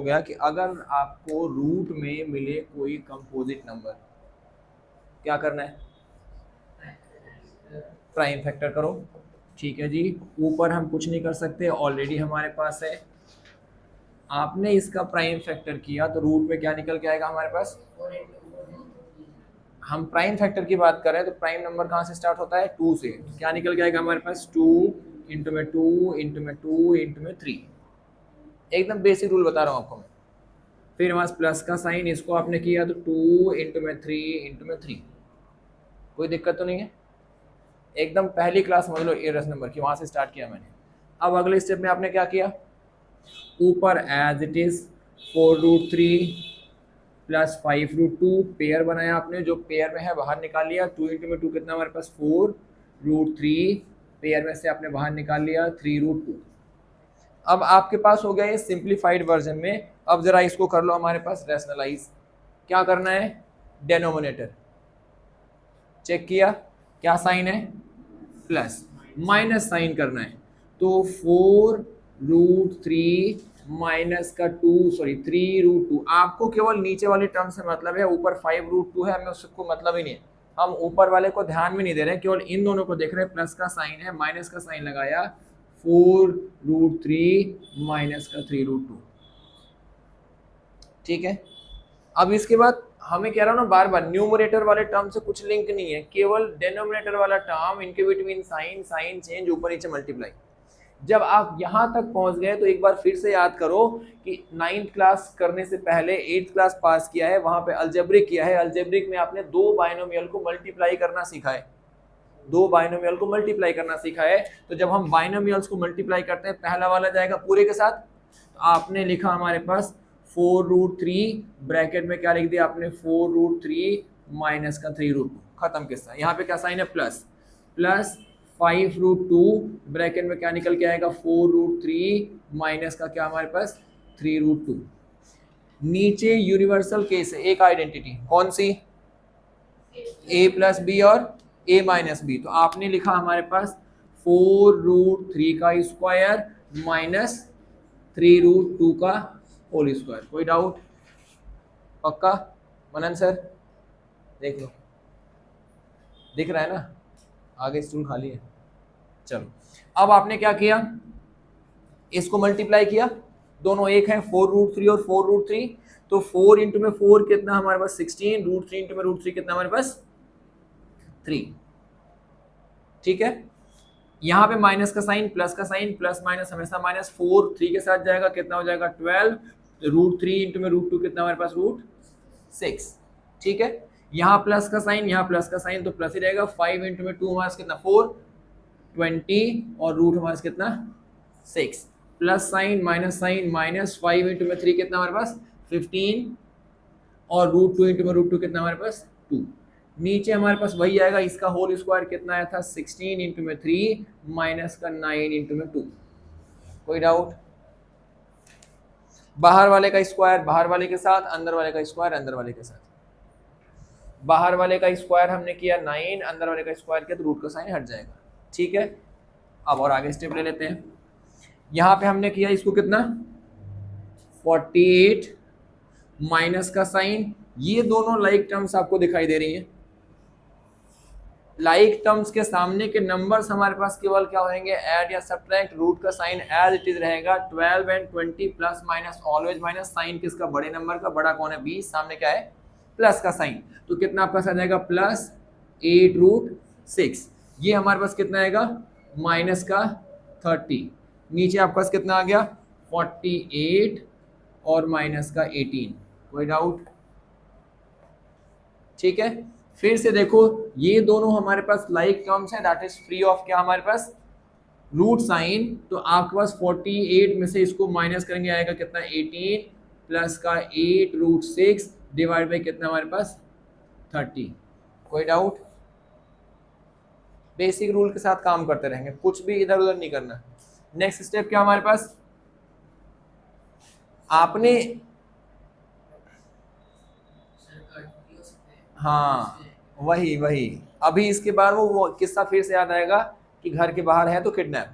गया कि अगर आपको रूट में मिले कोई कंपोजिट नंबर, क्या करना है? प्राइम फैक्टर करो। ठीक है जी, ऊपर हम कुछ नहीं कर सकते, ऑलरेडी हमारे पास है। आपने इसका प्राइम फैक्टर किया तो रूट में क्या निकल के आएगा हमारे पास? हम प्राइम फैक्टर की बात कर रहे हैं तो प्राइम नंबर कहाँ से स्टार्ट होता है? 2 से। क्या निकल के आएगा हमारे पास? 2 इंटू में 2 इंटू में 2 इंटू में 3। एकदम बेसिक रूल बता रहा हूँ आपको मैं। फिर हमारे प्लस का साइन, इसको आपने किया तो 2 इंटू में 3 इंटू में 3। कोई दिक्कत तो नहीं है? एकदम पहली क्लास समझ लो एरस नंबर की, वहां से स्टार्ट किया मैंने। अब अगले स्टेप में आपने क्या किया? ऊपर as it is 4√3 plus 5√2 pair बनाया आपने, जो पेयर में है बाहर निकाल लिया। 2 इंटू में 2 कितना हमारे पास? 4√3 पेयर में से आपने बाहर निकाल लिया 3√2। अब आपके पास हो गया ये सिंप्लीफाइड वर्जन में। अब जरा इसको कर लो हमारे पास रैशनलाइज। क्या करना है? डेनोमिनेटर चेक किया, क्या साइन है? प्लस। माइनस साइन करना है तो 4√3 माइनस का 2, सॉरी 3√2। आपको केवल नीचे वाले टर्म से मतलब है, ऊपर 5√2 है, हमें उसको मतलब ही नहीं है। हम ऊपर वाले को ध्यान में नहीं दे रहे हैं, केवल इन दोनों को देख रहे हैं। प्लस का साइन है, माइनस का साइन लगाया, 4√3 माइनस का 3√2। ठीक है। अब इसके बाद हमें कह रहा हूं ना बार बार, न्यूमरेटर वाले टर्म से कुछ लिंक नहीं है, केवल डेनोमिनेटर वाला टर्म, इनके बिटवीन साइन, साइन चेंज, ऊपर नीचे मल्टीप्लाई। जब आप यहां तक पहुंच गए तो एक बार फिर से याद करो कि 9th क्लास करने से पहले 8th क्लास पास किया है, वहां पे अलजेब्रिक किया है। अलजेब्रिक में आपने दो बाइनोमियल को मल्टीप्लाई करना सीखा है, दो बाइनोमियल को मल्टीप्लाई करना सीखा है। तो जब हम बाइनोमियल्स को मल्टीप्लाई करते हैं, पहला वाला जाएगा पूरे के साथ। तो आपने लिखा हमारे पास 4√3, ब्रैकेट में क्या लिख दिया आपने? 4√3 माइनस का 3√2। खत्म किस्सा। यहाँ पे क्या साइन है? प्लस। प्लस 5√2, ब्रैकेट में क्या निकल के आएगा? 4√3 माइनस का क्या हमारे पास? 3√2। नीचे यूनिवर्सल केस है, एक आइडेंटिटी, कौन सी? a प्लस बी और a माइनस बी। तो आपने लिखा हमारे पास 4√3 का स्क्वायर माइनस 3√2 का होल स्क्वायर। कोई डाउट? पक्का? मनन सर देख लो, दिख रहा है ना? आगे स्टूल खाली है। चलो, अब आपने क्या किया? इसको मल्टीप्लाई किया, दोनों एक है, 4√3 और 4√3। तो 4 इंटू में 4 कितना हमारे पास? 16। √3 इंटू में √3 कितना हमारे पास? 3। ठीक है। यहाँ पे माइनस का साइन, प्लस का साइन, प्लस माइनस हमेशा माइनस। 4 3 के साथ जाएगा, कितना हो जाएगा? 12। √3 इंटू में √2 कितना हमारे पास? √6। ठीक है। यहाँ प्लस का साइन, यहाँ प्लस का साइन, तो प्लस ही रहेगा। 5 इंटू में 2 हमारे कितना? 4, 20, और रूट हमारे कितना? 6। Plus sign, minus sign, minus 5 into में 3 कितना हमारे पास? 15, और √2 इंटू में √2 कितना हमारे पास? 2। नीचे हमारे पास वही आएगा, इसका होल स्क्वायर कितना आया था? 16 इंटू में 3 माइनस का 9 इंटू में 2। कोई डाउट? बाहर वाले का स्क्वायर बाहर वाले के साथ, अंदर वाले का स्क्वायर अंदर वाले के साथ। बाहर वाले का स्क्वायर हमने किया 9, अंदर वाले का स्क्वायर किया तो रूट का साइन हट जाएगा। ठीक है। अब और आगे स्टेप ले लेते हैं। यहाँ पे हमने किया इसको कितना? 48 माइनस का साइन। ये दोनों लाइक टर्म्स आपको दिखाई दे रही हैं। लाइक टर्म्स के सामने के नंबर्स हमारे पास केवल क्या होंगे? ऐड या सब्ट्रैक्ट। रूट का साइन एज इट इज रहेगा। 12 and 20 plus minus always minus. Sign किसका? बड़े नंबर का। बड़ा कौन है? 20। सामने क्या है? प्लस का साइन। तो कितना आपका आ जाएगा? प्लस 8√6। ये हमारे पास कितना आएगा? माइनस का 30। नीचे आपके पास कितना आ गया? 48 और माइनस का 18। कोई डाउट? ठीक है। फिर से देखो, ये दोनों हमारे पास लाइक टर्म्स है, दैट इज फ्री ऑफ क्या हमारे पास? Root sine. तो आपके पास 48 में से इसको माइनस करेंगे, आएगा कितना? 18 प्लस का 8√6 डिवाइड बाई कितना हमारे पास? 30। कोई डाउट? बेसिक रूल के साथ काम करते रहेंगे, कुछ भी इधर उधर नहीं करना। नेक्स्ट स्टेप क्या हमारे पास? आपने, हाँ वही वही, अभी इसके बाद वो किस्सा फिर से याद आएगा कि घर के बाहर है तो किडनैप।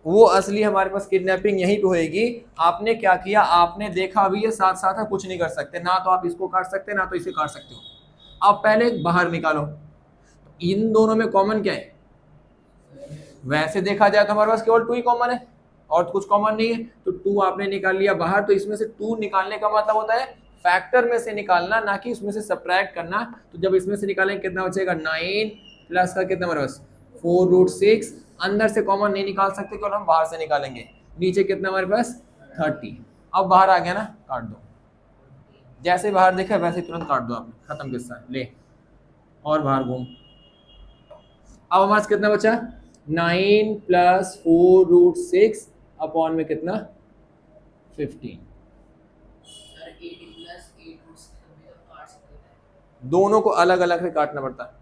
वो असली हमारे पास किडनैपिंग यहीं पे होएगी। आपने क्या किया, आपने देखा अभी ये साथ साथ है, कुछ नहीं कर सकते, ना तो आप इसको काट सकते ना तो इसे काट सकते हो। अब पहले बाहर निकालो, इन दोनों में कॉमन क्या है? वैसे देखा जाए तो हमारे पास केवल 2 ही कॉमन है और कुछ कॉमन नहीं है, तो 2 आपने निकाल लिया बाहर। तो इसमें से 2 निकालने का मतलब होता है फैक्टर में से निकालना, ना कि इसमें से सब्ट्रैक्ट करना। तो जब इसमें से निकालेंगे कितना बचेगा, 9 प्लस का कितना हमारे पास 4√6। अंदर से कॉमन नहीं निकाल सकते केवल हम बाहर से निकालेंगे। नीचे कितना हमारे पास 30। अब बाहर आ गया ना, काट दो, जैसे बाहर देखा वैसे तुरंत काट दो, आपने खत्म किस्सा, ले और बाहर घूम। अब हमारे पास कितना बचा, 9 प्लस 4√6 अपॉन में कितना 15। दोनों को अलग अलग से काटना पड़ता है।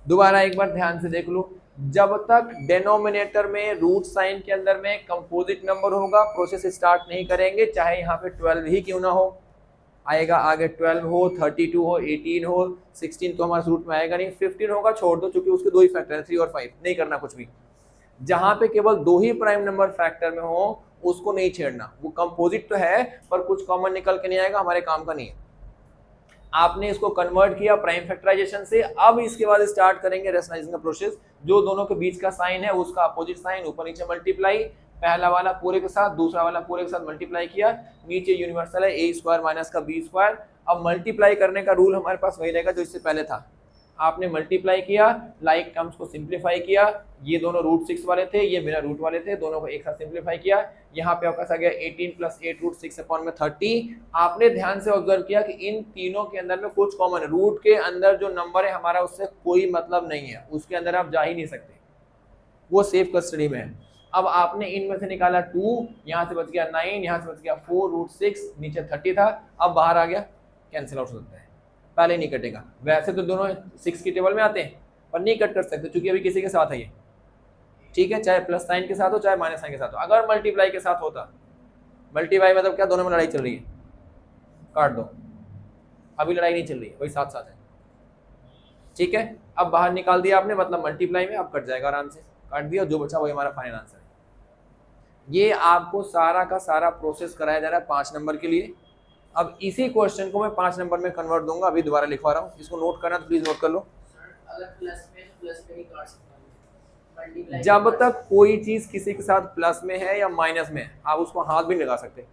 दोबारा एक बार ध्यान से देख लो, जब तक डिनोमिनेटर में रूट साइन के अंदर में कंपोजिट नंबर होगा प्रोसेस स्टार्ट नहीं करेंगे, चाहे यहाँ पे 12 ही क्यों ना हो, आएगा आगे 12 हो, 32 हो, 18 हो, 16 तो हमारे रूट में आएगा नहीं, 15 होगा, छोड़ दो, क्योंकि उसके 2 ही फैक्टर है, 3 और 5, नहीं करना कुछ भी। जहां पे केवल 2 ही प्राइम नंबर फैक्टर में हो उसको नहीं छेड़ना, वो कंपोजिट तो है पर कुछ कॉमन निकल के नहीं आएगा, हमारे काम का नहीं है। आपने इसको कन्वर्ट किया प्राइम फैक्टराइजेशन से, अब इसके बाद स्टार्ट करेंगे रेशनलाइजेशन का प्रोसेस। जो दोनों के बीच का साइन है उसका अपोजिट साइन, ऊपर नीचे मल्टीप्लाई, पहला वाला पूरे के साथ, दूसरा वाला पूरे के साथ मल्टीप्लाई किया, नीचे यूनिवर्सल है a स्क्वायर माइनस का b स्क्वायर। अब मल्टीप्लाई करने का रूल हमारे पास वही रहेगा जो इससे पहले था, आपने मल्टीप्लाई किया, लाइक टर्म्स को सिंप्लीफाई किया, ये दोनों √6 वाले थे, ये बिना रूट वाले थे, दोनों को एक साथ सिंप्लीफाई किया, यहाँ पे आपका आ गया 18 प्लस 8√6 अपॉन में 30। आपने ध्यान से ऑब्जर्व किया कि इन तीनों के अंदर में कुछ कॉमन है, रूट के अंदर जो नंबर है हमारा उससे कोई मतलब नहीं है, उसके अंदर आप जा ही नहीं सकते, वो सेफ कस्टडी में है। अब आपने इनमें से निकाला 2, यहाँ से बच गया 9, यहाँ से बच गया 4√6, नीचे 30 था, अब बाहर आ गया, कैंसिल आउट हो सकता है, पहले नहीं कटेगा। वैसे तो दोनों 6 की टेबल में आते हैं पर नहीं कट कर सकते क्योंकि अभी किसी के साथ है ये, ठीक है, चाहे प्लस साइन के साथ हो चाहे माइनस साइन के साथ हो। अगर मल्टीप्लाई के साथ होता, मल्टीप्लाई मतलब क्या, दोनों में लड़ाई चल रही है, काट दो, अभी लड़ाई नहीं चल रही है, वही साथ साथ है, ठीक है। अब बाहर निकाल दिया आपने, मतलब मल्टीप्लाई में अब कट जाएगा आराम से, काट दिया, जो बचा वही हमारा फाइनल आंसर है। ये आपको सारा का सारा प्रोसेस कराया जा रहा है 5 नंबर के लिए। अब इसी क्वेश्चन को मैं 5 नंबर में कन्वर्ट दूंगा, अभी दोबारा लिखवा रहा हूँ, इसको नोट करना तो प्लीज नोट कर लो। अगर प्लस में ही काट सकता हूं, जब तक कोई चीज किसी के साथ प्लस में है या माइनस में है, आप उसको हाथ भी नहीं लगा सकते,